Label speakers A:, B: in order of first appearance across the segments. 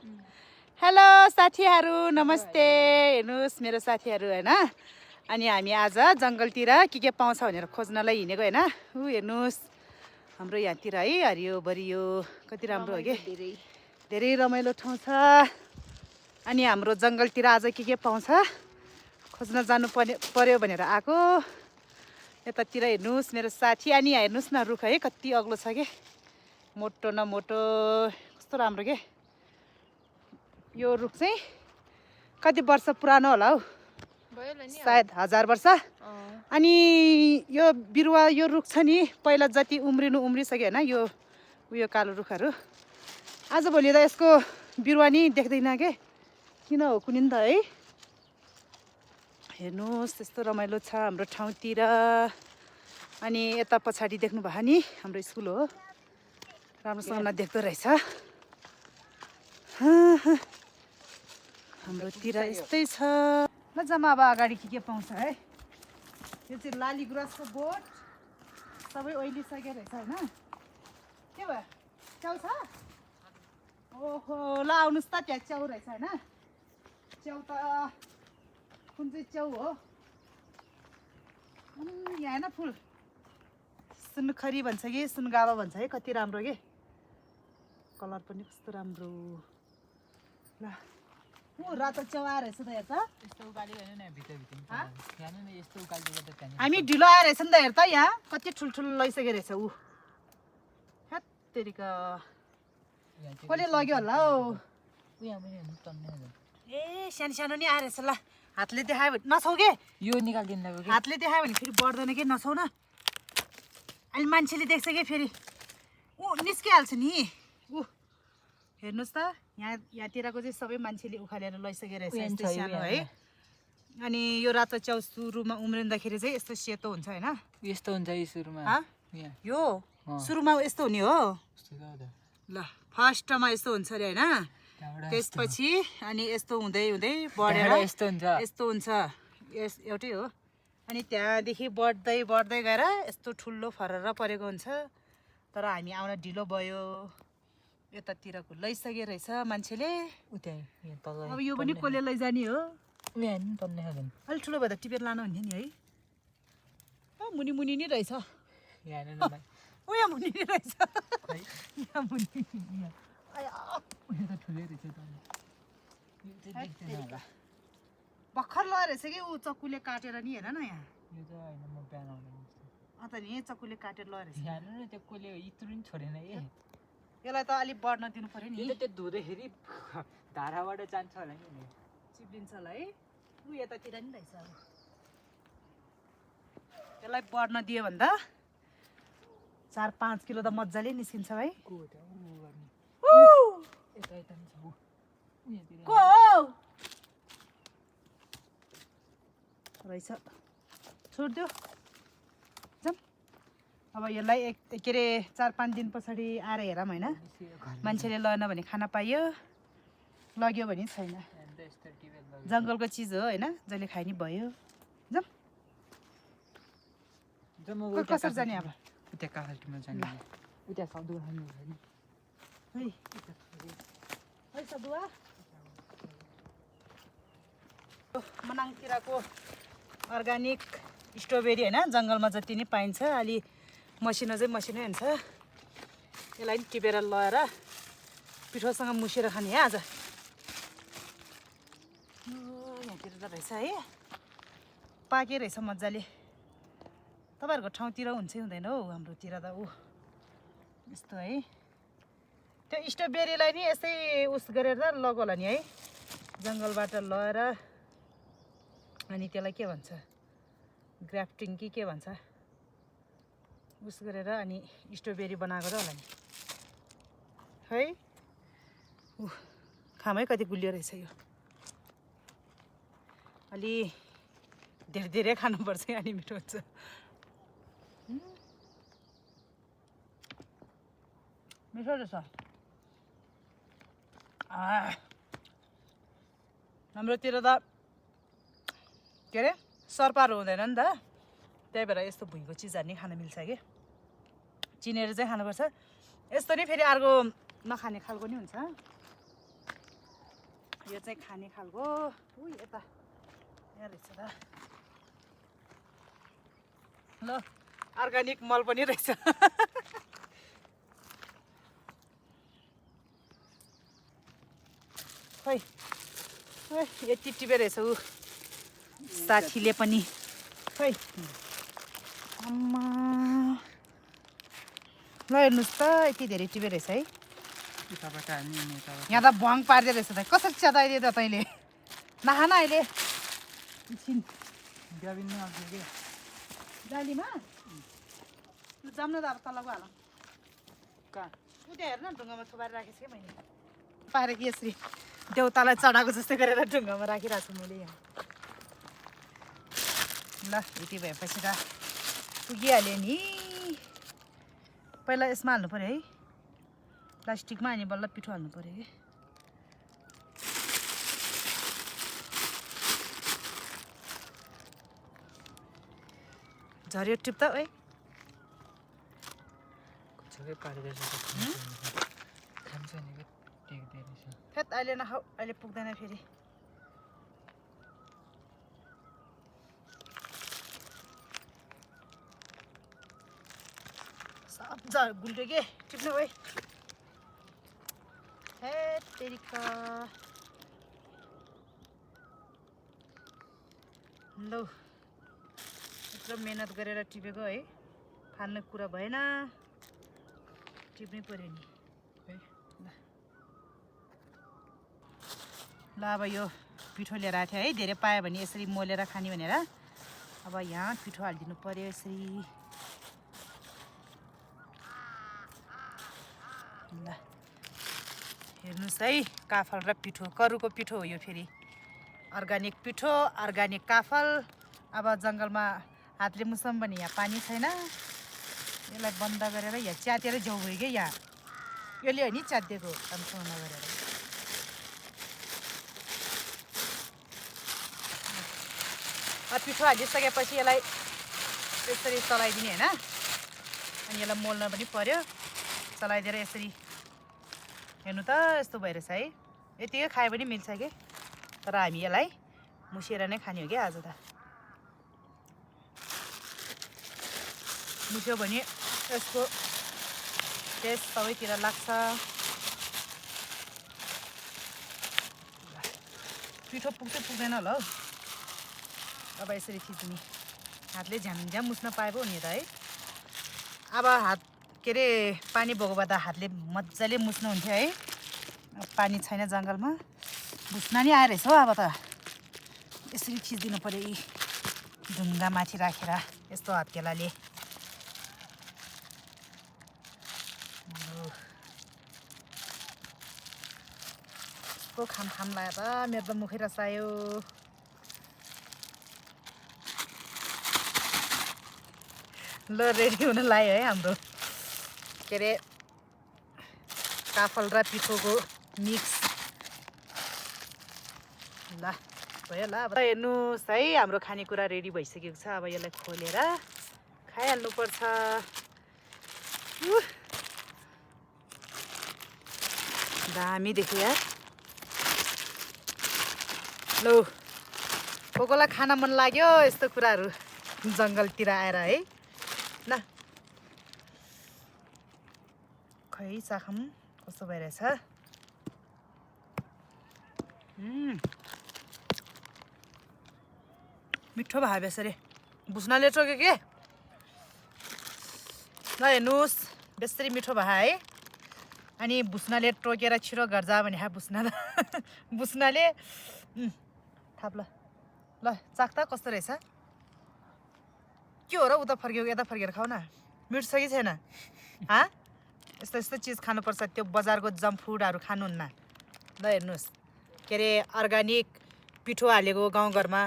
A: hello साथीहरू नमस्ते हेर्नुस् मेरो साथीहरू हैन अनि हामी आज जंगलतिर के पाउँछ भनेर खोज्नलाई हिँडेको हैन उ हेर्नुस् हाम्रो यहाँतिर है हरियो भरियो कति राम्रो हो के धेरै रमाइलो ठाउँ छ अनि हाम्रो जंगलतिर आज के पाउँछ खोज्न जानु पर्यो भनेर आको यतातिर हेर्नुस् मेरो साथी अनि हेर्नुस् न रुख है कति अग्लो छ के मोटो न मोटो कस्तो राम्रो के यो रुख चाहिँ कति वर्ष पुरानो होला हौ सायद 1000 वर्ष अनि यो बिरुवा यो रुख छ नि पहिला जति उम्रिसक्यो हैन यो उयो कालो रुखहरू आजभोलि त यसको बिरुवा नि देख्दैन के किन हो कुनि त है हेर्नुस् त्यस्तो रमाइलो छ हाम्रो ठाउँतिर अनि यता पछाडि देख्नु भयो नि हाम्रो स्कुल हो राम्रोसँग नदेख्दो रहेछ हाम्रोतिर यस्तै छ ल जम्मा अब अगाडि के पाउँछ है यो चाहिँ लाली गुराँसको बोट सबै ओइलिसकेको रहेछ हैन के भयो च्याउ छ ओहो ल आउनुस् त त्यहाँ च्याउ रहेछ हैन च्याउ त कुन चाहिँ च्याउ हो यहाँ हैन फुल सुनखरी भन्छ कि सुनगाबा भन्छ है कति राम्रो के कलर पनि कस्तो राम्रो ल ओ रातो च्याउ आएर रहेछ त हेर त
B: यस्तो उकाली हैन न भित्र यहाँ नि यस्तो उकाली गर्दा त्यहाँ
A: हामी ढिलो आएर रहेछ नि त हेर त यहाँ कति ठुल्ठुलो लैसकेको रहेछ उ हेत तेरिका कसले लग्यो होला हौ
B: यहाँ पनि हेर्नु तन्ने
A: ए सानो सानो नि आएर रहेछ ल हातले देखायो भने नछौ के
B: यो निकाल्दिनु लाग्यो कि
A: हातले देखायो भने फेरि बढ्दैन के नछौ न अहिले मान्छेले देख्छ कि फेरि ऊ निस्किहाल्छ नि ऊ हेर्नुहोस् त यहाँतिरको चाहिँ सबै मान्छेले उखालेर लैसकेको रहेछ यस्तो सानो है अनि यो रातो च्याउ सुरुमा उम्रिँदाखेरि चाहिँ यस्तो सेतो हुन्छ हैन
B: यस्तो हुन्छ यो सुरुमा यहाँ
A: यो सुरुमा यस्तो हुने हो ल फर्स्टमा यस्तो हुन्छ अरे हैन त्यसपछि अनि यस्तो हुँदै हुँदै बढेर
B: यस्तो हुन्छ
A: यस्तो हुन्छ एउटै हो अनि त्यहाँदेखि बढ्दै बढ्दै गएर यस्तो ठुलो फरर परेको हुन्छ तर हामी आउन ढिलो भयो यतातिरको लैसके रहेछ मान्छेले
B: उतै यहाँ तल
A: अब यो पनि कसले लैजाने हो
B: यहाँ नि तन्ने खादैन
A: अलिक ठुलो भए त टिपेर लानु हुन्थ्यो नि है मुनि मुनि नि रहेछ
B: यहाँ नि
A: ऊ यहाँ मुनि नि रहेछ यहाँ मुनि
B: उयो त ठुलै रहेछ त यो चाहिँ देख्दैन होला
A: भर्खर लगाएर रहेछ कि ऊ चक्कुले काटेर नि हेर न यहाँ
B: यो चाहिँ होइन म बिहान आउँदैन
A: अन्त नि चक्कुले काटेर लगाएर
B: यहाँ नि त्यो कसले इत्रु नि छोडेन ए
A: यसलाई त अलिक बढ्न दिनु पर्यो नि
B: त्यो धुँदाखेरि धाराबाट जान्छ होला नि
A: चिप्लिन्छ होला है ऊ यतातिर नि रहेछ अब यसलाई बढ्न दियो भने त 4-5 किलो त मजाले निस्किन्छ भाइ
B: को हो यता यता नि छ
A: को हो रहेछ छोडिदियो जाम अब यसलाई के अरे 4-5 दिन पछाडि आएर हेरौँ होइन मान्छेले लगेन भने खान पाइयो लग्यो भने छैन जङ्गलको चिज हो होइन जसले खाइ नि भयो जाम कसरी जाने अब
B: उता काफलटीमा जाने उता सदुवा खानु
A: है है सदुवा मनाङतिरको अर्ग्यानिक स्ट्रबेरी होइन जङ्गलमा जति नै पाइन्छ अलि मसिनो चाहिँ मसिनै हुन्छ यसलाई पनि टिपेर लगाएर पिठोसँग मुसेर खाने है आज यहाँतिर त रहेछ है पाके रहेछ मजाले तपाईँहरूको ठाउँतिर हुन्छ हुँदैन हौ हाम्रोतिर त ऊ यस्तो है त्यो स्ट्रबेरीलाई नि यस्तै उस गरेर लगाउला नि है जङ्गलबाट लगेर अनि त्यसलाई के भन्छ ग्राफ्टिङ कि के भन्छ उस गरेर अनि स्ट्रबेरी बनाएको त होला नि है खामै कति गुलियो रहेछ यो अलि धेरै धेरै खानुपर्छ अनि मिठो हुन्छ मिठो रहेछ हाम्रोतिर त के अरे सर्पाहरू हुँदैन नि त त्यही भएर यस्तो भुइँको चिजहरू नि खान मिल्छ कि चिनेर चाहिँ खानुपर्छ यस्तो नि फेरि अर्को नखाने खालको नि हुन्छ यो चाहिँ खाने खालको उही यता यहाँ रहेछ त ल अर्ग्यानिक मल पनि रहेछ खै यति टिपे रहेछ ऊ साथीले पनि खै आम्मा ल हेर्नुहोस् त यति धेरै टिपे रहेछ है यहाँ त भङ पार्दै रहेछ त कसरी च्याताइदियो त तैँले नखान अहिले एकछिन जालीमा जाम्न त अब तलको हाल उता हेर्न ढुङ्गामा थुपारेर राखेको छु मैले पारेर कि यसरी देउतालाई चढाएको जस्तै गरेर ढुङ्गामा राखिरहेको छु मैले यहाँ ल यति भएपछि त पुगिहाल्यो नि पहिला यसमा हाल्नु पऱ्यो है प्लास्टिकमा अनि बल्ल पिठो हाल्नु पऱ्यो कि झऱ्यो टिप त है फेत अहिले नखाऊ अहिले पुग्दैन फेरि सब गुल्ट्यो के टिप्नु है हे तेरिका लौ यत्रो मेहनत गरेर टिपेको है फाल्ने कुरा भएन टिप्नै पर्यो नि है ल अब यो पिठो लिएर आएको थियो है धेरै पायो भने यसरी मोलेर खाने भनेर अब यहाँ पिठो हालिदिनु पर्यो यसरी ल हेर्नुहोस् है काफल र पिठो करुको पिठो हो यो फेरि अर्ग्यानिक पिठो अर्ग्यानिक काफल अब जङ्गलमा हातले मुसम भने यहाँ पानी छैन यसलाई बन्द गरेर यहाँ च्यातेर जाउँ भयो क्या यहाँ यसले हो नि च्यातिदिएको राम्रोसँग नगरेर पिठो हालिसकेपछि यसलाई यसरी चलाइदिने होइन अनि यसलाई मोल्न पनि पर्यो चलाइदिएर यसरी हेर्नु त यस्तो भइरहेछ है यतिकै खायो पनि मिल्छ कि तर हामी यसलाई मुसेर नै खाने हो क्या आज त मुस्यो भने यसको टेस्ट सबैतिर लाग्छ पिठो पुग्छ पुग्दैन होला हौ अब यसरी थिच्ने हातले झ्याम मुस्न पाए पो नि त है अब हात के अरे पानी भएको भए त हातले मजाले मुस्नु हुन्थ्यो है पानी छैन जङ्गलमा मुस्न नि आएर रहेछ हौ अब त यसरी थिचिदिनु पर्यो यी ढुङ्गा माथि राखेर यस्तो हत्केलाले कस्तो खाम लाग्यो त मेरो त मुखै रसायो ल रेडी हुन लाग्यो है हाम्रो के अरे काफल र पिठोको मिक्स ल भयो ल अब हेर्नुहोस् है हाम्रो खानेकुरा रेडी भइसकेको छ अब यसलाई खोलेर खाइहाल्नुपर्छ दामी देख्यो यार लौ कोकोलाई खान मन लाग्यो यस्तो कुराहरू जङ्गलतिर आएर है ल खै चाखौँ कस्तो भइरहेछ मिठो भयो बेसरी भुस्नाले टोक्यो के ल हेर्नुहोस् बेसरी मिठो भयो है अनि भुस्नाले टोकेर छिटो घर जा भने भुस्नाले थाप ल चाख त कस्तो रहेछ के हो र उता फर्केको यता फर्केर खाऊ न मिठो छ कि छैन यस्तो यस्तो चिज खानुपर्छ त्यो बजारको जङ्क फुडहरू खानुहुन्न ल हेर्नुहोस् के अरे अर्ग्यानिक पिठो हालेको गाउँघरमा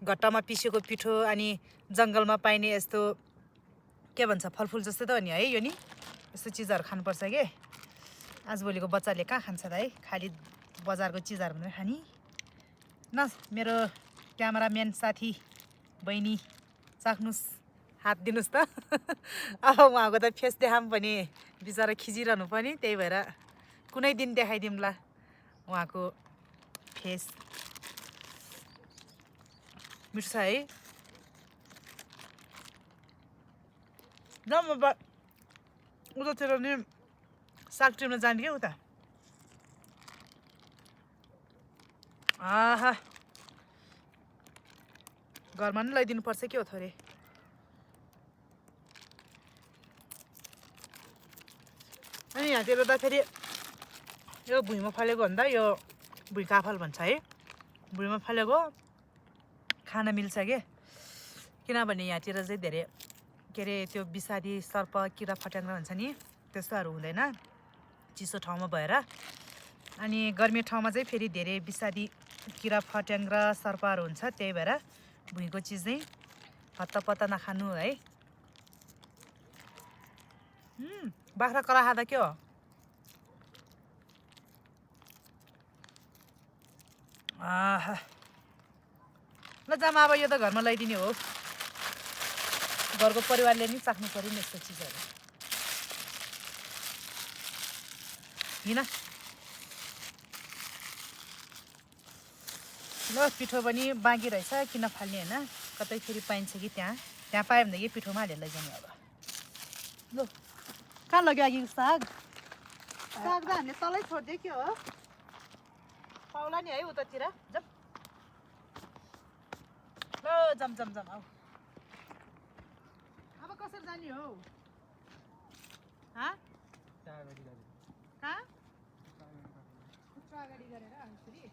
A: घट्टामा पिसेको पिठो अनि जङ्गलमा पाइने यस्तो के भन्छ फलफुल जस्तै त हो नि है यो नि यस्तो चिजहरू खानुपर्छ के आजभोलिको बच्चाले कहाँ खान्छ त है खालि बजारको चिजहरू भनेर खाने न मेरो क्यामेराम्यान साथी बहिनी चाख्नुहोस् हात दिनुहोस् त अब उहाँको त फेस देखाऊँ भने बिचरा खिचिरहनु पनि त्यही भएर कुनै दिन देखाइदिउँला उहाँको ठेस मिठो छ है ल म उतातिर नि साग टिप्न जाने क्या उता आहा घरमा नि ल्याइदिनु पर्छ के हो थोरै अनि यहाँतिर त फेरि यो भुइँमा फलेको भन्दा यो भुइँ काफल भन्छ है भुइँमा फलेको खान मिल्छ के किनभने यहाँतिर चाहिँ धेरै के अरे त्यो विषादी सर्प किरा फट्याङ्ग्रा हुन्छ नि त्यस्तोहरू हुँदैन चिसो ठाउँमा भएर अनि गर्मी ठाउँमा चाहिँ फेरि धेरै विषादी किरा फट्याङ्ग्रा सर्पहरू हुन्छ त्यही भएर भुइँको चिज चाहिँ हत्तपत्त नखानु है बाख्रा करा खाँदा के हो आहा ल जामा अब यो त घरमा ल्याइदिने हो घरको परिवारले नि चाख्नु पर्यो नि यस्तो चिजहरू हिँड ल पिठो पनि बाँकी रहेछ किन फाल्ने होइन कतै फेरि पाइन्छ कि त्यहाँ पायो भनेदेखि पिठोमा हालेर लैजाने अब ल कहाँ लग्यो अघि साग साग त हामीले तलै छोडिदियो के हो पाउला नि है उतातिर जम ल जम जम जम आऊ अब कसरी जाने हो कहाँ खुट्टा अगाडि गरेर आउँछु